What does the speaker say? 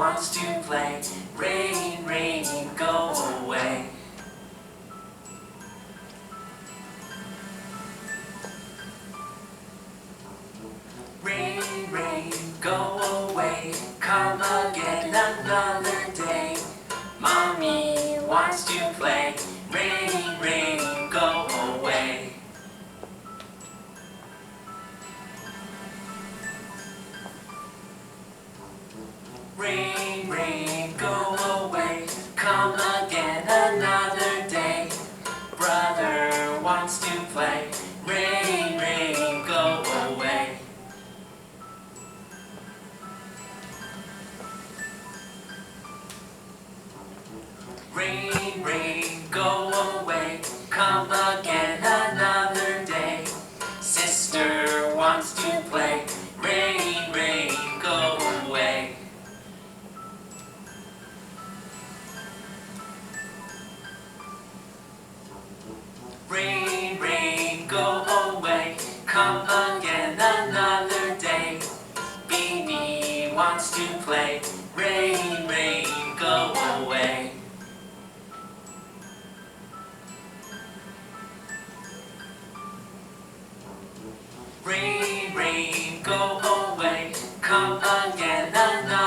wants to play. Rain, rain, go away. Rain, rain, go away. Come again another day. Mommy wants to play. Rain, rain, go away. Rain, rain, go away. Come again another day. Brother wants to play. Rain, rain, go away. Rain, rain, go away. Come again another day. Sister wants to play. Rain, rain, go away. Rain, rain, go away. Come again another day. Beanie wants to play. Rain, rain, go away. Rain, rain, go away. Come again another day.